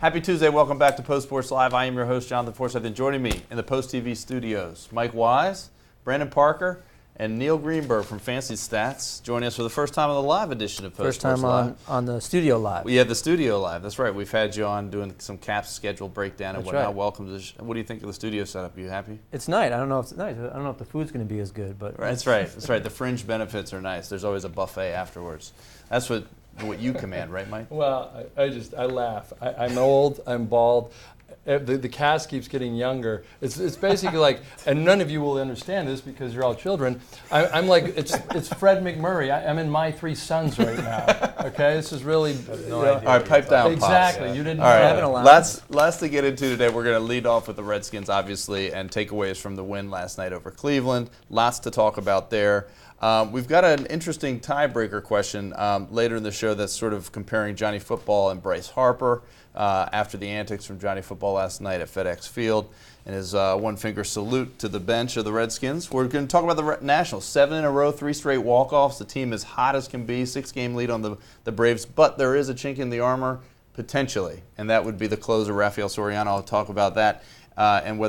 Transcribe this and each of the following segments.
Happy Tuesday. Welcome back to Post Sports Live. I am your host, Jonathan Forsythe, and joining me in the Post TV studios, Mike Wise, Brandon Parker, and Neil Greenberg from Fancy Stats, joining us for the first time on the live edition of Post Sports Live. First time on the studio live. Yeah, the studio live. That's right. We've had you on doing some Caps schedule breakdown and whatnot. Right. Welcome to the What do you think of the studio setup? Are you happy? It's nice. I don't know if it's nice. I don't know if the food's going to be as good, but right, that's right. That's right. The fringe benefits are nice. There's always a buffet afterwards. That's what you command, right, Mike? Well, I laugh. I'm old. I'm bald. The cast keeps getting younger. It's basically like, and none of you will understand this because you're all children. I'm like, it's Fred McMurray. I'm in My Three Sons right now. Okay, this is really. No idea. All right, pipe down. Exactly. Pops. You didn't have an allowance. Lots to get into today. We're going to lead off with the Redskins, obviously, and takeaways from the win last night over Cleveland. Lots to talk about there. We've got an interesting tiebreaker question later in the show that's sort of comparing Johnny Football and Bryce Harper after the antics from Johnny Football last night at FedEx Field and his one-finger salute to the bench of the Redskins. We're going to talk about the Nationals. 7 in a row, 3 straight walk-offs. The team is hot as can be, 6-game lead on the Braves, but there is a chink in the armor potentially, and that would be the closer, Rafael Soriano. I'll talk about that. And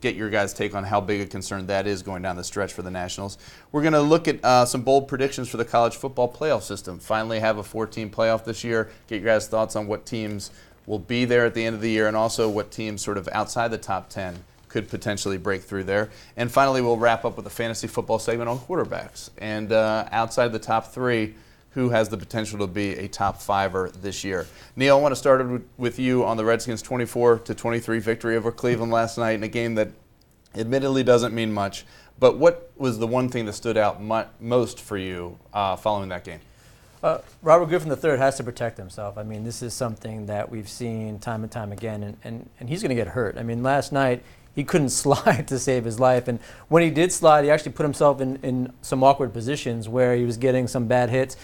get your guys' take on how big a concern that is going down the stretch for the Nationals. We're going to look at some bold predictions for the college football playoff system. Finally have a 4-team playoff this year. Get your guys' thoughts on what teams will be there at the end of the year and also what teams sort of outside the top 10 could potentially break through there. And finally, we'll wrap up with a fantasy football segment on quarterbacks. And outside the top 3, who has the potential to be a top 5er this year. Neil, I want to start with you on the Redskins' 24-23 victory over Cleveland last night in a game that admittedly doesn't mean much. But what was the one thing that stood out most for you following that game? Robert Griffin III has to protect himself. I mean, this is something that we've seen time and time again, and he's going to get hurt. I mean, last night, he couldn't slide to save his life. And when he did slide, he actually put himself in some awkward positions where he was getting some bad hits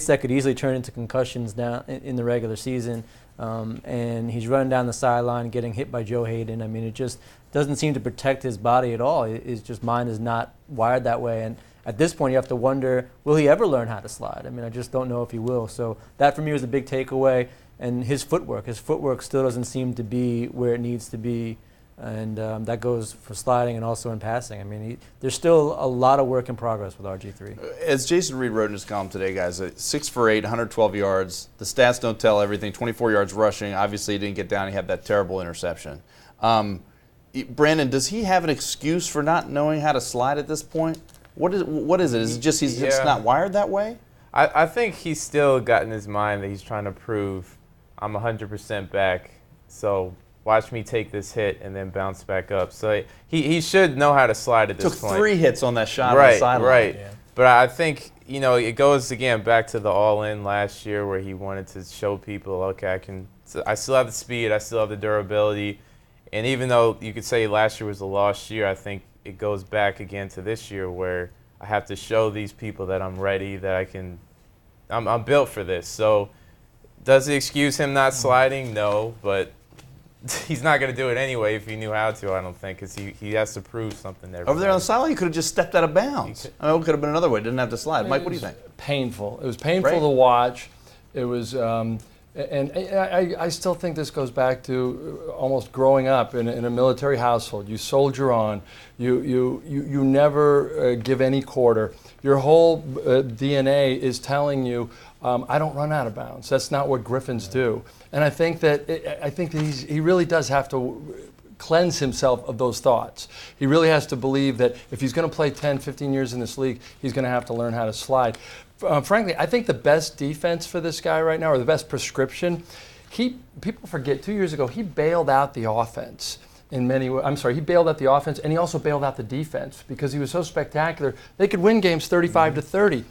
that could easily turn into concussions down in the regular season. And he's running down the sideline, getting hit by Joe Hayden. I mean, it just doesn't seem to protect his body at all. His just mind is not wired that way. And at this point, you have to wonder, will he ever learn how to slide? I mean, I just don't know if he will. So that for me was a big takeaway. And his footwork still doesn't seem to be where it needs to be. And that goes for sliding and also in passing. I mean, there's still a lot of work in progress with RG3. As Jason Reed wrote in his column today, guys, 6 for 8, 112 yards. The stats don't tell everything. 24 yards rushing. Obviously, he didn't get down. He had that terrible interception. Brandon, does he have an excuse for not knowing how to slide at this point? What is it? Is it just he's just not wired that way? I think he's still got in his mind that he's trying to prove I'm 100% back. So watch me take this hit and then bounce back up. So he should know how to slide at this point. Took 3 hits on that shot on the sideline. Right. Yeah. But I think, it goes again back to the all-in last year where he wanted to show people, okay, I still have the speed, I still have the durability. And even though you could say last year was a lost year, I think it goes back again to this year where I have to show these people that I'm ready, that I'm built for this. So does it excuse him not sliding? No, but he's not going to do it anyway if he knew how to, I don't think, because he has to prove something there. Over there on the sideline, he could have just stepped out of bounds. It could have been another way. Didn't have to slide. Mike, what do you think? Painful. It was painful to watch. It was, and I still think this goes back to almost growing up in a military household. You soldier on. You never give any quarter. Your whole DNA is telling you, I don't run out of bounds. That's not what Griffins do. And I think that he really does have to cleanse himself of those thoughts. He really has to believe that if he's going to play 10, 15 years in this league, he's going to have to learn how to slide. Frankly, I think the best defense for this guy right now, or the best prescription, people forget 2 years ago, he bailed out the offense. He bailed out the offense, and he also bailed out the defense because he was so spectacular. They could win games 35-30.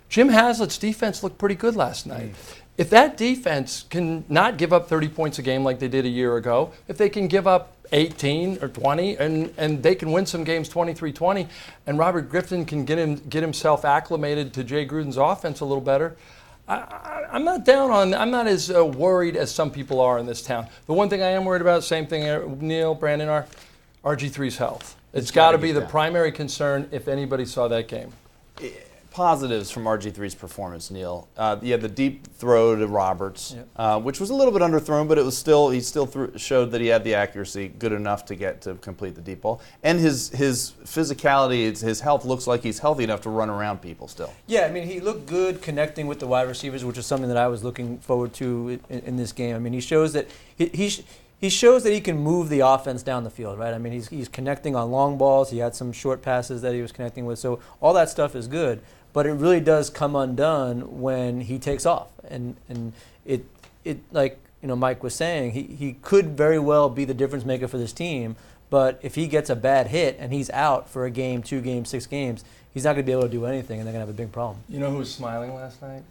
Jim Haslett's defense looked pretty good last night. If that defense can not give up 30 points a game like they did a year ago, if they can give up 18 or 20 and they can win some games 23-20, and Robert Griffin can get himself acclimated to Jay Gruden's offense a little better, I'm not as worried as some people are in this town. The one thing I am worried about, same thing Neil, Brandon are, RG3's health. It's got to be the primary concern if anybody saw that game. positives from RG3's performance, Neil. He had the deep throw to Roberts, which was a little bit underthrown, but it was still showed that he had the accuracy good enough to complete the deep ball. And his physicality, his health looks like he's healthy enough to run around people still. Yeah, I mean, he looked good connecting with the wide receivers, which is something that I was looking forward to in this game. I mean, he shows that he shows that he can move the offense down the field, right? I mean, he's connecting on long balls. He had some short passes that he was connecting with. So all that stuff is good. But it really does come undone when he takes off. And it like, you know, Mike was saying, he could very well be the difference maker for this team. But if he gets a bad hit and he's out for a game, 2 games, 6 games, he's not going to be able to do anything, and they're going to have a big problem. You know who was smiling last night?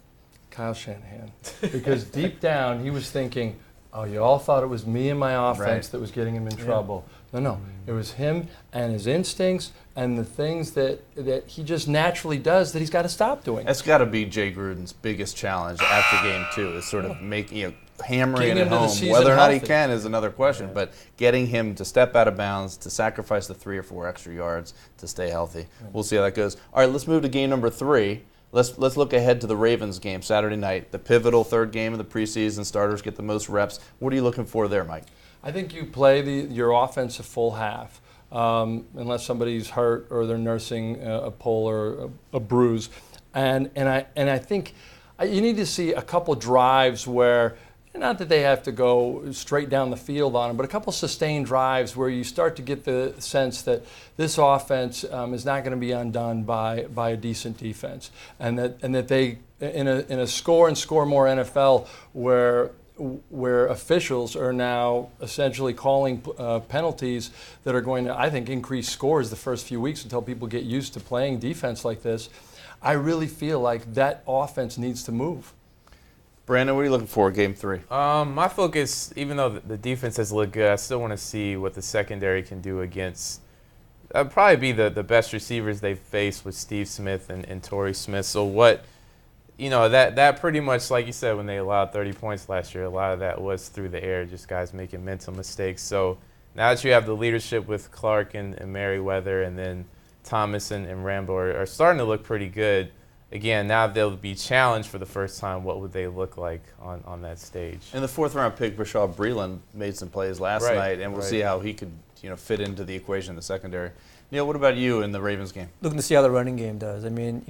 Kyle Shanahan. Because deep down, he was thinking, oh, you all thought it was me and my offense that was getting him in trouble. No, it was him and his instincts and the things that he just naturally does that he's got to stop doing. That's got to be Jay Gruden's biggest challenge after game 2 is sort of hammering it home. Whether or not he can is another question, but getting him to step out of bounds, to sacrifice the 3 or 4 extra yards to stay healthy. We'll see how that goes. All right, let's move to game number 3. Let's look ahead to the Ravens game Saturday night, the pivotal 3rd game of the preseason. Starters get the most reps. What are you looking for there, Mike? I think you play your offense a full half, unless somebody's hurt or they're nursing a pull or a bruise, and I think you need to see a couple drives where, not that they have to go straight down the field on them, but a couple sustained drives where you start to get the sense that this offense is not going to be undone by a decent defense, and that they in a score and score more NFL where officials are now essentially calling penalties that are going to, I think, increase scores the first few weeks until people get used to playing defense like this. I really feel like that offense needs to move. Brandon, what are you looking for game 3? My focus, even though the defense has looked good, I still want to see what the secondary can do against probably be the best receivers they've faced with Steve Smith and Torrey Smith. So what, that pretty much, like you said, when they allowed 30 points last year, a lot of that was through the air, just guys making mental mistakes. So now that you have the leadership with Clark and Merriweather, and then Thomas and Rambo are starting to look pretty good. Again, now they'll be challenged for the first time. What would they look like on that stage? And the 4th-round pick, Rashad Breeland, made some plays last night, and we'll see how he could fit into the equation in the secondary. Neil, what about you in the Ravens game? Looking to see how the running game does. I mean,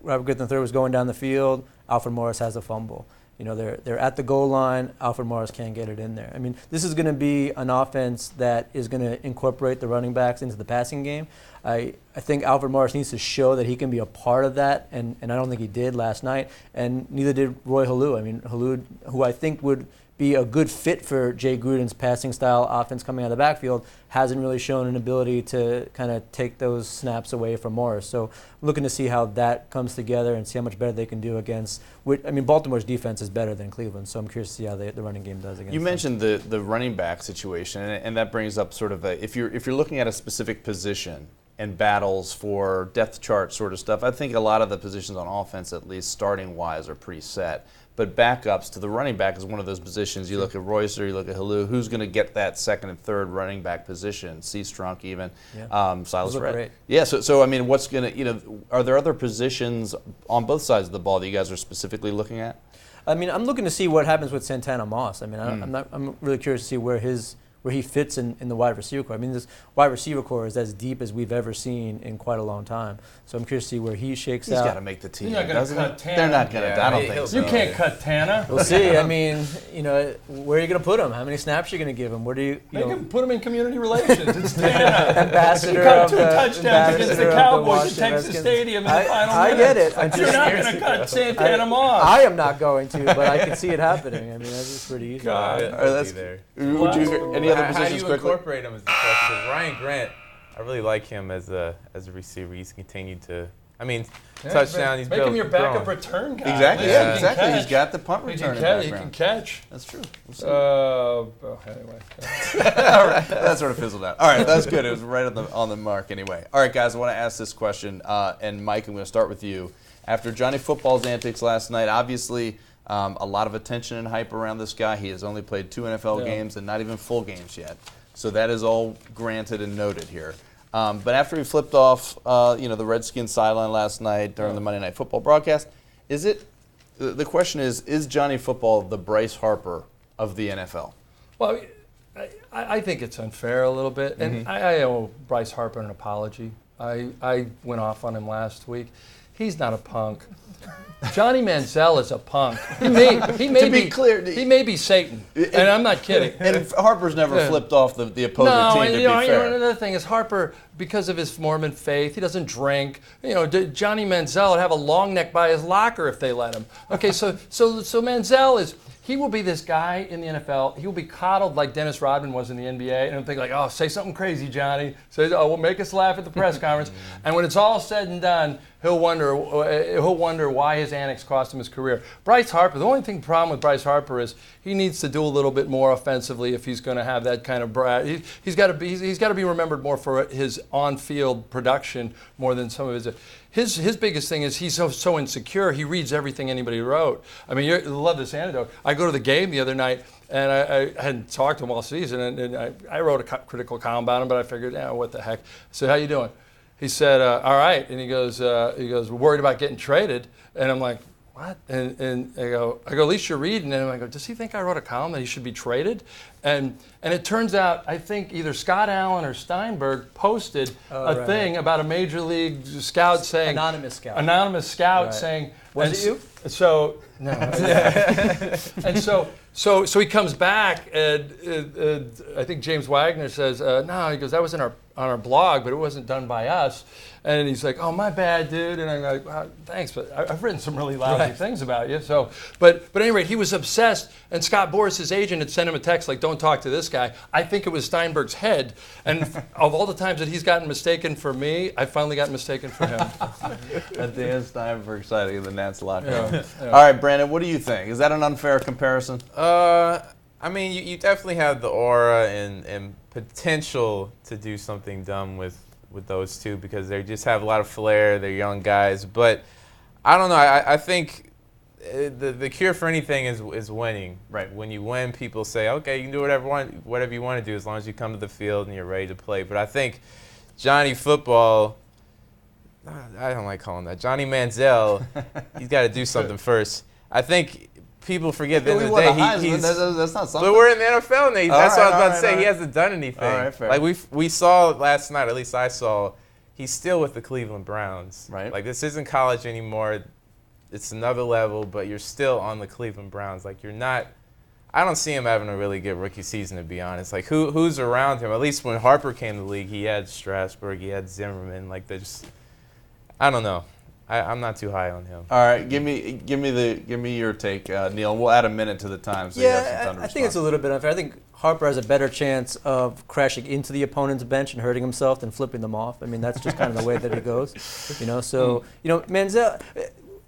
Robert Griffin III was going down the field. Alfred Morris has a fumble. They're at the goal line. Alfred Morris can't get it in there. I mean, this is going to be an offense that is going to incorporate the running backs into the passing game. I think Alfred Morris needs to show that he can be a part of that, and I don't think he did last night, and neither did Roy Halou. I mean, Halou, who I think would be a good fit for Jay Gruden's passing style offense coming out of the backfield, hasn't really shown an ability to kind of take those snaps away from Morris. So looking to see how that comes together and see how much better they can do against. I mean, Baltimore's defense is better than Cleveland, so I'm curious to see how the running game does against. You mentioned the running back situation, and that brings up sort of if you're looking at a specific position and battles for depth chart sort of stuff, I think a lot of the positions on offense, at least starting wise, are pretty set. But backups to the running back is one of those positions. You look at Royce or you look at Halou, who's going to get that 2nd and 3rd running back position? C-Strunk even, Silas Red. Yeah, so I mean, what's going to, are there other positions on both sides of the ball that you guys are specifically looking at? I mean, I'm looking to see what happens with Santana Moss. I mean, I'm really curious to see where he fits in the wide receiver core. I mean, this wide receiver core is as deep as we've ever seen in quite a long time. So I'm curious to see where he shakes out. He's got to make the team. You're not going to cut Tana. They're not going to. I don't think so. You can't cut Tana. We'll see. I mean, where are you going to put him? How many snaps are you going to give him? Where do you put him in community relations? It's Tana. Ambassador. He got 2 touchdowns against the Cowboys at Texas Stadium in the final I get it. You're not going to cut Santana Moss. I am not going to, but I can see it happening. I mean, that's just pretty easy. God, that's there. Would you any other positions how do you quickly? Incorporate him as the question? Because Ryan Grant, I really like him as a receiver. He's continued to, touchdown. He's make him your backup return guy. Exactly. Yeah, exactly. He's got the punt return. He can catch. That's true. Anyway. All right. That sort of fizzled out. All right, that's good. It was right on the mark anyway. All right, guys, I want to ask this question, and Mike, I'm going to start with you. After Johnny Football's antics last night, obviously a lot of attention and hype around this guy. He has only played 2 NFL games and not even full games yet. So that is all granted and noted here. But after he flipped off, the Redskins sideline last night during the Monday Night Football broadcast, the question is Johnny Football the Bryce Harper of the NFL? Well, I think it's unfair a little bit, and I owe Bryce Harper an apology. I went off on him last week. He's not a punk. Johnny Manziel is a punk. He may be clear. He may be Satan, and I'm not kidding. And Harper's never flipped off the opposing team. To be fair. Another thing is Harper, because of his Mormon faith, he doesn't drink. Johnny Manziel would have a long neck by his locker if they let him. Okay, so Manziel he will be this guy in the NFL. He will be coddled like Dennis Rodman was in the NBA, and he'll think like, oh, say something crazy, Johnny. Say, oh, we'll make us laugh at the press conference. And when it's all said and done, he'll wonder why his antics cost him his career. Bryce Harper, the only problem with Bryce Harper is he needs to do a little bit more offensively if he's going to have that kind of he's got to be remembered more for his on-field production more than some of his biggest thing is he's so insecure. He reads everything anybody wrote. I mean, you love this anecdote. I go to the game the other night, and I hadn't talked to him all season, and I wrote a critical column about him, but I figured, what the heck? I said, how you doing? He said, all right. And he goes, worried about getting traded. And I'm like, what? And I go, at least you're reading. And I go, does he think I wrote a column that he should be traded? And it turns out, I think either Scott Allen or Steinberg posted a thing about a major league scout saying, anonymous scout saying, was it you? So no, and so he comes back, and I think James Wagner says, no, he goes, that was on our blog, but it wasn't done by us. And he's like, oh, my bad, dude. And I'm like, well, thanks, but I've written some really lousy things about you. So, but at any rate, he was obsessed, and Scott Boras, his agent, had sent him a text like, don't talk to this guy. I think it was Steinberg's head. And of all the times that he's gotten mistaken for me, I finally got mistaken for him. At the end, Steinberg sighting in the Nats locker room. All right, Brandon, what do you think? Is that an unfair comparison? I mean, you definitely have the aura and potential to do something dumb with those two because they just have a lot of flair. They're young guys. But I don't know. I think the cure for anything is winning. Right. When you win, people say, okay, you can do whatever you want to do as long as you come to the field and you're ready to play. But I think Johnny Football, I don't like calling that. Johnny Manziel, he's got to do something first. I think people forget at the end of the day that's not something. But we're in the NFL, Nate. That's what I was about to say. Right. He hasn't done anything. All right, fair. Like we saw last night, at least I saw, he's still with the Cleveland Browns. Right. Like this isn't college anymore. It's another level, but you're still on the Cleveland Browns. Like you're not. I don't see him having a really good rookie season, to be honest. Like who's around him? At least when Harper came to the league, he had Strasburg, he had Zimmerman. Like there's, I don't know. I'm not too high on him. All right, give me your take, Neil. We'll add a minute to the time. So you have some time to respond. I think it's a little bit unfair. I think Harper has a better chance of crashing into the opponent's bench and hurting himself than flipping them off. I mean, that's just kind of the way that it goes. So Manziel,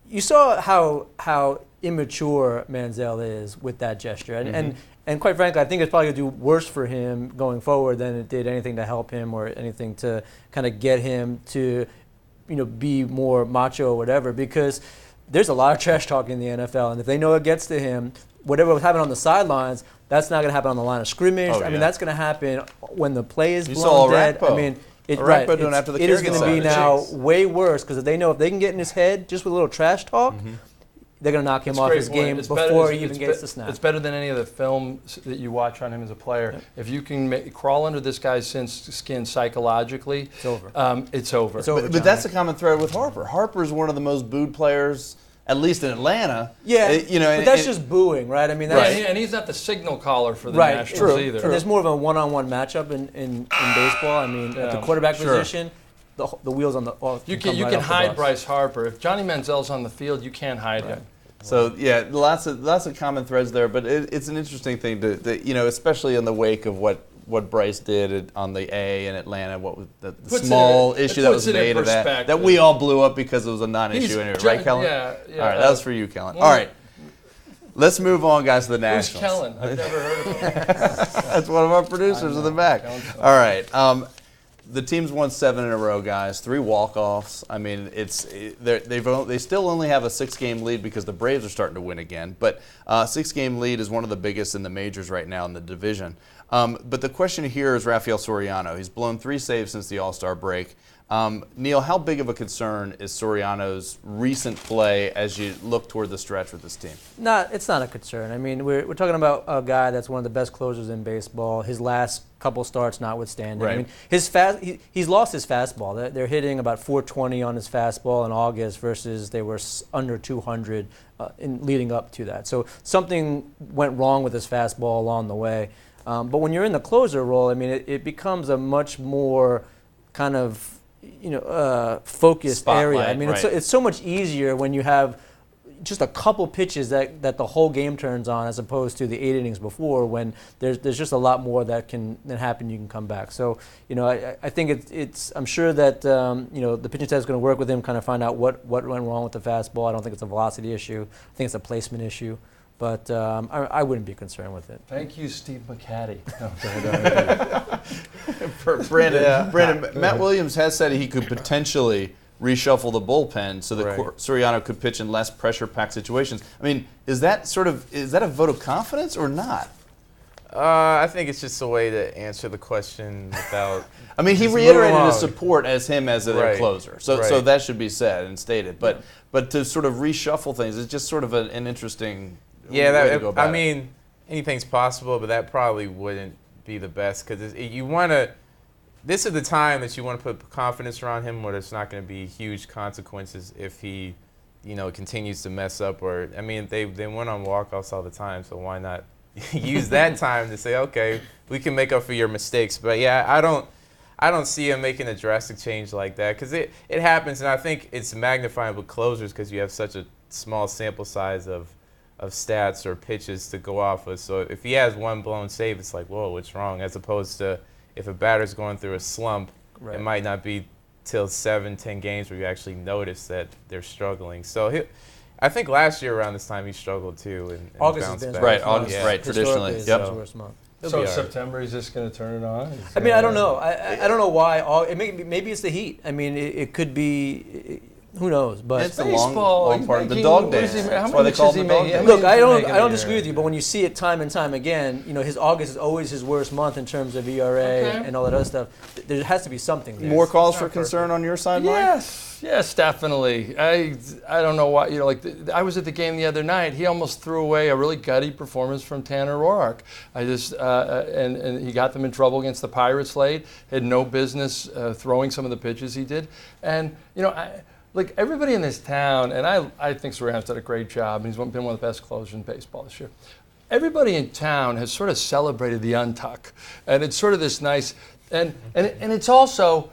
you saw how immature Manziel is with that gesture, and quite frankly, I think it's probably going to do worse for him going forward than it did anything to help him or anything to kind of get him to be more macho or whatever, because there's a lot of trash talk in the NFL, and if they know it gets to him, whatever was happening on the sidelines, that's not going to happen on the line of scrimmage. I mean, that's going to happen when the play is blown dead. I mean, it is going to be now way worse because they know if they can get in his head just with a little trash talk, they're going to knock him off his game before he even gets the snap. It's better than any of the film that you watch on him as a player. Yep. If you can crawl under this guy's skin psychologically, it's over. It's over. But that's a common thread with Harper. Harper's one of the most booed players, at least in Atlanta. Yeah, but that's just booing, right? I mean, that's and he's not the signal caller for the Nationals either. And there's more of a one-on-one matchup in baseball. I mean, at the quarterback position, the wheels on the you can hide Bryce Harper. If Johnny Manziel's on the field, you can't hide him. So lots of common threads there, but it's an interesting thing to especially in the wake of what Bryce did on the A in Atlanta, what was the small issue that was made of that we all blew up because it was a non-issue anyway, right, Kellen? Yeah. All right, that was for you, Kellen. All right. Let's move on, guys, to the Nationals. Who's Kellen? I've never heard of him. That's one of our producers in the back. All right. The team's won 7 in a row, guys. 3 walk-offs. I mean, they still only have a 6-game lead because the Braves are starting to win again. But 6-game lead is one of the biggest in the majors right now in the division. But the question here is Rafael Soriano. He's blown 3 saves since the All-Star break. Neil, how big of a concern is Soriano's recent play as you look toward the stretch with this team? It's not a concern. I mean, we're talking about a guy that's one of the best closers in baseball. His last couple starts notwithstanding. Right. I mean, he's lost his fastball. They're hitting about 420 on his fastball in August versus they were under 200 in leading up to that. So something went wrong with his fastball along the way. But when you're in the closer role, I mean, it becomes a much more kind of focused Spotlight, area. I mean, right. it's so much easier when you have just a couple pitches that the whole game turns on, as opposed to the 8 innings before, when there's just a lot more that can happen. You can come back. So I think it's I'm sure that the pitching staff is going to work with him, kind of find out what went wrong with the fastball. I don't think it's a velocity issue. I think it's a placement issue. But I wouldn't be concerned with it. Thank you, Steve McCaddy. Brandon, Matt Williams has said he could potentially reshuffle the bullpen so that Soriano could pitch in less pressure-packed situations. I mean, is that a vote of confidence or not? I think it's just a way to answer the question without. I mean, he reiterated his support as their closer, so that should be said and stated. But to sort of reshuffle things is just sort of an interesting. Way to go about I mean, anything's possible, but that probably wouldn't be the best because you want to. This is the time that you want to put confidence around him, where there's not going to be huge consequences if he, continues to mess up. Or I mean, they went on walk-offs all the time, so why not use that time to say, okay, we can make up for your mistakes. But yeah, I don't see him making a drastic change like that because it happens, and I think it's magnifying with closers because you have such a small sample size of stats or pitches to go off of. So if he has one blown save, it's like, whoa, what's wrong? As opposed to if a batter's going through a slump, it might not be till 7-10 games where you actually notice that they're struggling. So I think last year around this time he struggled too. And August has been right. August, right. Traditionally, his worst month. So September, he's just going to turn it on? I mean, I don't know. I don't know why. Maybe it's the heat. I mean, it could be. Who knows? But it's the long part of the dog days. That's why they call it the dog days. Look, I don't disagree with you, but when you see it time and time again, his August is always his worst month in terms of ERA and all that other stuff. There has to be something there. More calls for concern on your side, Mike? Yes, definitely. I don't know why. I was at the game the other night. He almost threw away a really gutty performance from Tanner Roark. And he got them in trouble against the Pirates late. Had no business throwing some of the pitches he did. And Like everybody in this town, and I think Soriano's done a great job, and he's been one of the best closers in baseball this year. Everybody in town has sort of celebrated the untuck, and it's sort of this nice, and it's also,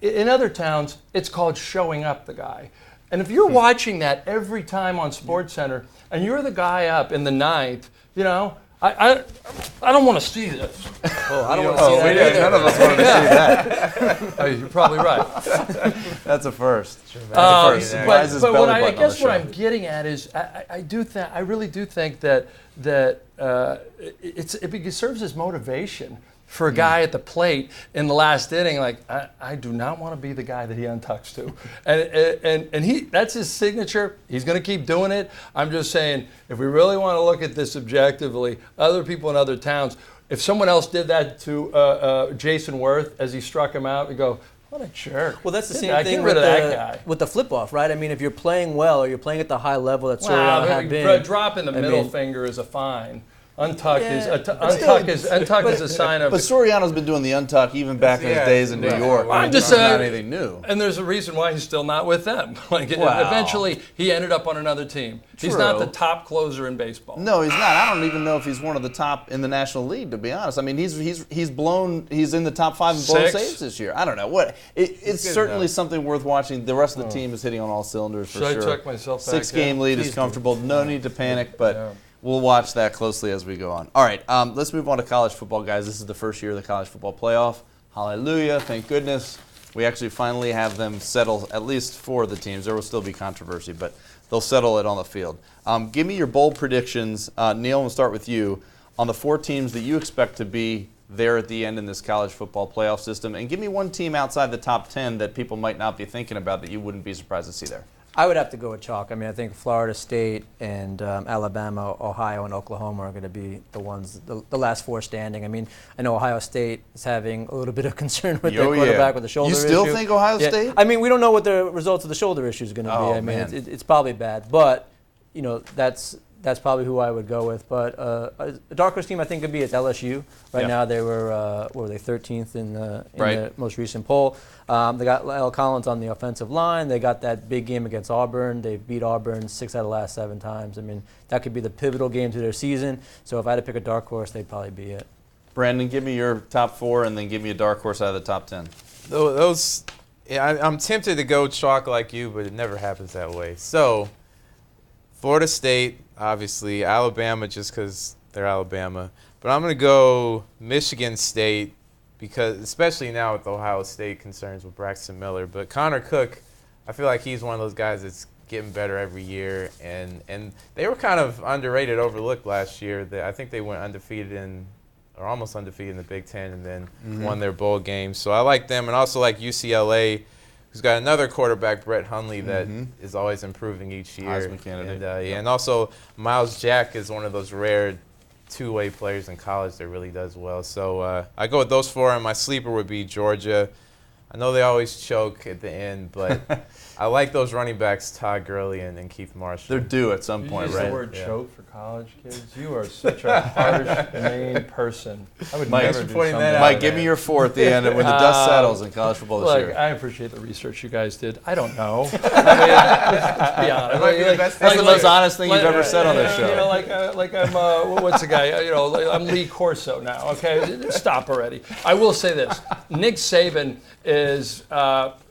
in other towns, it's called showing up the guy. And if you're watching that every time on SportsCenter, and you're the guy up in the ninth, I don't want to see this. Oh, I don't want to see that either. None of us want to see that. You're probably right. That's a first. But I guess what I'm getting at is I really do think that it serves as motivation for a guy at the plate in the last inning. Like I do not want to be the guy that he untucks to, and that's his signature. He's going to keep doing it. I'm just saying, if we really want to look at this objectively, other people in other towns, if someone else did that to Jason Worth as he struck him out, we go, what a jerk. Well, that's the same thing with the flip-off, right? I mean, if you're playing well or you're playing at the high level that Soriano had been. Dropping the middle finger is a fine. Untuck is a sign of. But Soriano's been doing the untuck even back in his days in New York. I'm just saying, not anything new. And there's a reason why he's still not with them. Eventually, he ended up on another team. True. He's not the top closer in baseball. No, he's not. I don't even know if he's one of the top in the National League, to be honest. I mean, he's in the top 5 in blown saves this year. I don't know what. It's certainly something worth watching. The rest of the team is hitting on all cylinders for sure. Should I tuck myself back? 6-game lead is comfortable. No need to panic, but. Yeah. We'll watch that closely as we go on. All right, let's move on to college football, guys. This is the first year of the college football playoff. Hallelujah, thank goodness. We actually finally have them settle, at least for the teams. There will still be controversy, but they'll settle it on the field. Give me your bold predictions. Neil, we'll start with you. On the 4 teams that you expect to be there at the end in this college football playoff system, and give me one team outside the top 10 that people might not be thinking about that you wouldn't be surprised to see there. I would have to go with chalk. I mean, I think Florida State and Alabama, Ohio, and Oklahoma are going to be the ones, the last four standing. I mean, I know Ohio State is having a little bit of concern with their quarterback with the shoulder issue. You still think Ohio State? I mean, we don't know what the results of the shoulder issue is going to be. I mean, it's probably bad, but that's probably who I would go with. But a dark horse team I think could be LSU. Right now they were, what were they, 13th in the most recent poll. They got L. Collins on the offensive line. They got that big game against Auburn. They beat Auburn 6 out of the last 7 times. I mean, that could be the pivotal game to their season. So if I had to pick a dark horse, they'd probably be it. Brandon, give me your top 4 and then give me a dark horse out of the top 10. I'm tempted to go chalk like you, but it never happens that way. So Florida State, obviously, Alabama just because they're Alabama. But I'm going to go Michigan State because, especially now with Ohio State concerns with Braxton Miller. But Connor Cook, I feel like he's one of those guys that's getting better every year. And they were kind of underrated, overlooked last year. I think they went undefeated or almost undefeated in the Big Ten and then won their bowl game. So I like them. And also like UCLA, who's got another quarterback, Brett Hundley, that is always improving each year. Heisman candidate. And also Miles Jack is one of those rare two-way players in college that really does well. So I go with those 4, and my sleeper would be Georgia. I know they always choke at the end, but I like those running backs, Todd Gurley and Keith Marshall. They're due at some point, you right? The word choke for college kids. You are such a harsh, mean person. I would never do something like Mike, give me your 4 at the end when the dust settles in college football this year. I appreciate the research you guys did. I don't know. I mean, let's be honest. That's the most honest thing you've ever said on this show. You know, like I'm, what's the guy? I'm Lee Corso now. Okay, stop already. I will say this: Nick Saban is.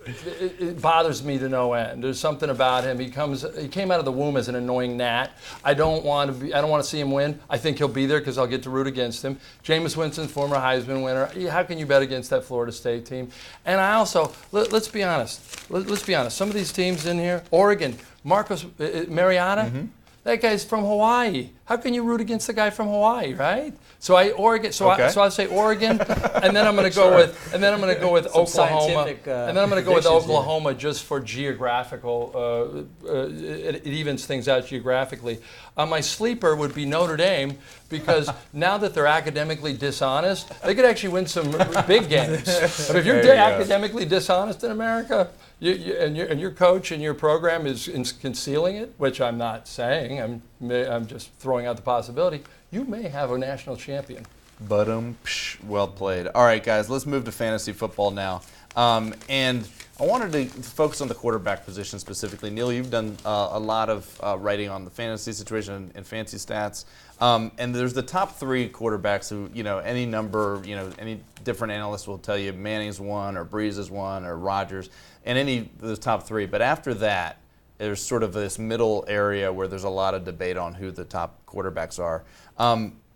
It bothers me to no end. There's something about him. He came out of the womb as an annoying gnat. I don't want to see him win. I think he'll be there because I'll get to root against him. Jameis Winston, former Heisman winner. How can you bet against that Florida State team? And I also let's be honest. Let's be honest. Some of these teams in here, Oregon, Marcus Mariota. That guy's from Hawaii. How can you root against the guy from Hawaii, right? So I'll say Oregon, and then I'm going to go with Oklahoma, and then I'm going to go with Oklahoma just for geographical. It evens things out geographically. My sleeper would be Notre Dame because now that they're academically dishonest, they could actually win some big games. But if you're academically dishonest in America, and your coach and your program is concealing it, which I'm not saying, I'm just throwing out the possibility, you may have a national champion. Well played. All right, guys, let's move to fantasy football now. And I wanted to focus on the quarterback position specifically. Neil, you've done a lot of writing on the fantasy situation and fancy stats. And there's the top 3 quarterbacks who, any number, any different analyst will tell you Manning's 1 or Breeze is 1 or Rodgers, and any of those top 3. But after that, there's sort of this middle area where there's a lot of debate on who the top quarterbacks are.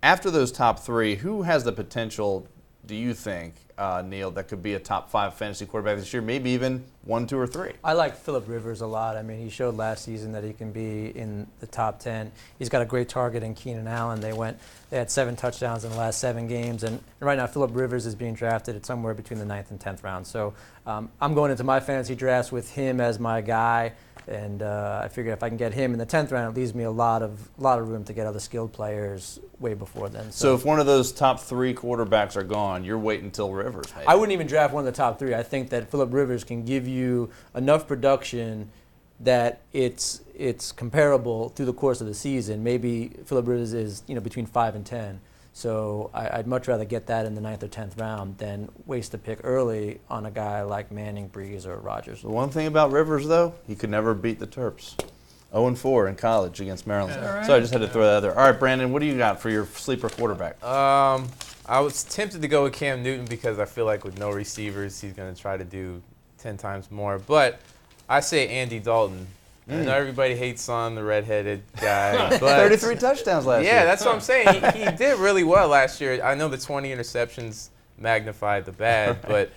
After those top 3, who has the potential, do you think, Neil, that could be a top 5 fantasy quarterback this year, maybe even 1, 2, or 3? I like Phillip Rivers a lot. I mean, he showed last season that he can be in the top 10. He's got a great target in Keenan Allen. They had 7 touchdowns in the last 7 games, and right now Phillip Rivers is being drafted at somewhere between the 9th and 10th round. So I'm going into my fantasy drafts with him as my guy. And I figure if I can get him in the 10th round, it leaves me a lot of room to get other skilled players way before then. So if one of those top 3 quarterbacks are gone, you're waiting until Rivers, maybe. I wouldn't even draft one of the top 3. I think that Phillip Rivers can give you enough production that it's comparable through the course of the season. Maybe Phillip Rivers is between 5 and 10. So I'd much rather get that in the 9th or 10th round than waste a pick early on a guy like Manning, Breeze, or Rodgers. The one thing about Rivers, though, he could never beat the Terps. 0-4 in college against Maryland. Right. So I just had to throw that out there. All right, Brandon, what do you got for your sleeper quarterback? I was tempted to go with Cam Newton because I feel like with no receivers, he's going to try to do 10 times more. But I say Andy Dalton. I know everybody hates on the redheaded guy. But 33 touchdowns last year. Yeah, that's what I'm saying. He did really well last year. I know the 20 interceptions magnified the bad, but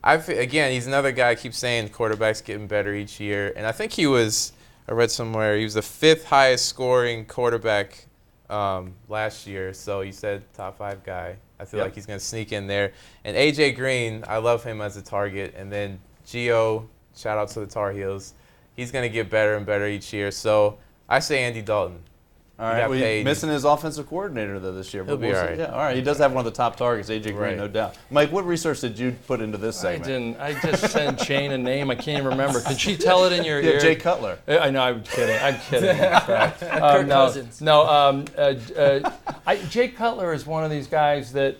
again, he's another guy I keep saying quarterback's getting better each year. And I think I read somewhere, he was the 5th highest scoring quarterback last year. So you said top 5 guy. I feel like he's going to sneak in there. And A.J. Green, I love him as a target. And then Gio, shout out to the Tar Heels. he's going to get better and better each year. So I say Andy Dalton. All right, well, he's missing his offensive coordinator, though, this year. He'll be all right. Yeah, all right. He does have one of the top targets, A.J. Green, no doubt. Mike, what research did you put into this segment? I didn't. I just sent Shane a name. I can't even remember. Can she tell it in your ear? Jay Cutler. I know. I'm kidding. Kirk Cousins. No. Jay Cutler is one of these guys that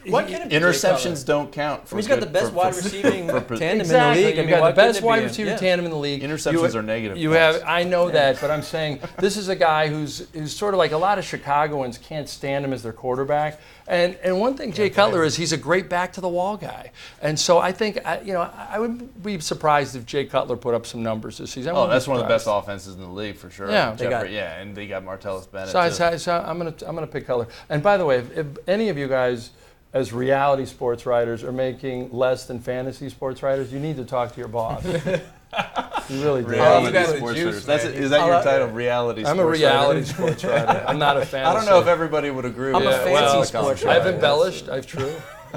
What kind of interceptions don't count. He's got the best wide receiving tandem exactly. in the league. You've got the best wide receiver tandem in the league. Interceptions are negative. You have. I know that, but I'm saying this is a guy who's sort of like a lot of Chicagoans can't stand him as their quarterback. And one thing Jay Cutler is, he's a great back to the wall guy. And so I think I would be surprised if Jay Cutler put up some numbers this season. That's one of the best offenses in the league for sure. Yeah, and they got Martellus Bennett. So I'm gonna pick Cutler. And by the way, if any of you guys, as reality sports writers, are making less than fantasy sports writers, you need to talk to your boss. You really do. Reality sports writers. Is that your title, reality sports writer? I'm a reality sports writer. I'm not a fantasy. I don't know if everybody would agree with that. I'm a fantasy sports writer. I've embellished. I've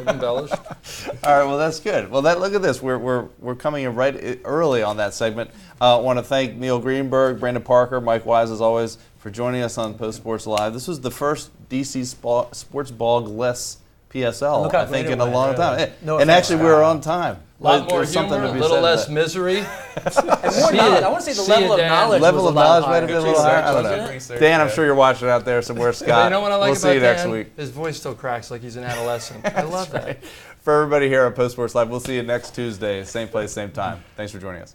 embellished. All right, well, that's good. Well, look at this. We're coming in right early on that segment. I want to thank Neil Greenberg, Brandon Parker, Mike Wise, as always, for joining us on Post Sports Live. This was the first DC Sports Ball-less PSL, I think, in a long time. And actually, we were on time. A lot more humor, a little less misery. And more knowledge. I want to say the level of knowledge. Level of knowledge might have been a little higher. I don't know. Dan, I'm sure you're watching out there somewhere. Scott, you know what I like we'll see you next week. His voice still cracks like he's an adolescent. I love that. For everybody here at Post Sports Live, we'll see you next Tuesday, same place, same time. Thanks for joining us.